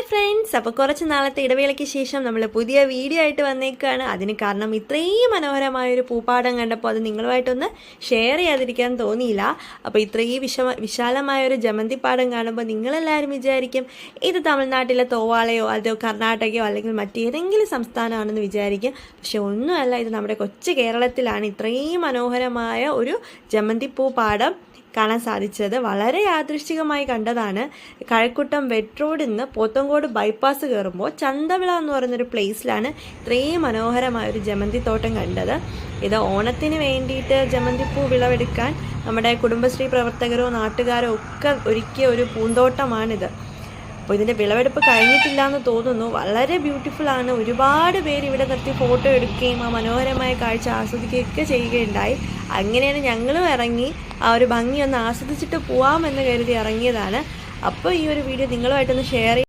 Friends, അപ്പോൾ കുറച്ച് നാളത്തെ ഇടവേളയ്ക്ക് ശേഷം നമ്മൾ പുതിയ വീഡിയോ ആയിട്ട് വന്നേക്കാണ്. അതിന് കാരണം ഇത്രയും മനോഹരമായൊരു പൂപ്പാടം കണ്ടപ്പോൾ അത് നിങ്ങളുമായിട്ടൊന്ന് ഷെയർ ചെയ്യാതിരിക്കാൻ തോന്നിയില്ല. അപ്പോൾ ഇത്രയും വിശാലമായൊരു ജമന്തിപ്പാടം കാണുമ്പോൾ നിങ്ങളെല്ലാവരും വിചാരിക്കും ഇത് തമിഴ്നാട്ടിലെ തോവാളയോ അതോ കർണാടകയോ അല്ലെങ്കിൽ മറ്റേതെങ്കിലും സംസ്ഥാനമാണെന്ന് വിചാരിക്കും. പക്ഷെ ഒന്നുമല്ല, ഇത് നമ്മുടെ കൊച്ചു കേരളത്തിലാണ് ഇത്രയും മനോഹരമായ ഒരു ജമന്തിപ്പൂപ്പാടം കാണാൻ സാധിച്ചത്. വളരെ യാദൃശ്ചികമായി കണ്ടതാണ്. കഴക്കൂട്ടം വെറ്റ് റോഡിൽ നിന്ന് പോത്തങ്കോട് ബൈപ്പാസ് കയറുമ്പോൾ ചന്തവിള എന്ന് പറയുന്നൊരു പ്ലേസിലാണ് ഇത്രയും മനോഹരമായൊരു ജമന്തി തോട്ടം കണ്ടത്. ഇത് ഓണത്തിന് വേണ്ടിയിട്ട് ജമന്തിപ്പൂ വിളവെടുക്കാൻ നമ്മുടെ കുടുംബശ്രീ പ്രവർത്തകരോ നാട്ടുകാരോ ഒക്കെ ഒരുക്കിയ ഒരു പൂന്തോട്ടമാണിത്. അപ്പോൾ ഇതിൻ്റെ വിളവെടുപ്പ് കഴിഞ്ഞിട്ടില്ല എന്ന് തോന്നുന്നു. വളരെ ബ്യൂട്ടിഫുൾ ആണ്. ഒരുപാട് പേര് ഇവിടെ നിർത്തി ഫോട്ടോ എടുക്കുകയും ആ മനോഹരമായ കാഴ്ച ആസ്വദിക്കുകയൊക്കെ ചെയ്യുകയുണ്ടായി. അങ്ങനെയാണ് ഞങ്ങളും ഇറങ്ങി ആ ഒരു ഭംഗി ഒന്ന് ആസ്വദിച്ചിട്ട് പോവാമെന്ന് കരുതി ഇറങ്ങിയതാണ്. അപ്പോൾ ഈ ഒരു വീഡിയോ നിങ്ങളുമായിട്ടൊന്ന് ഷെയർ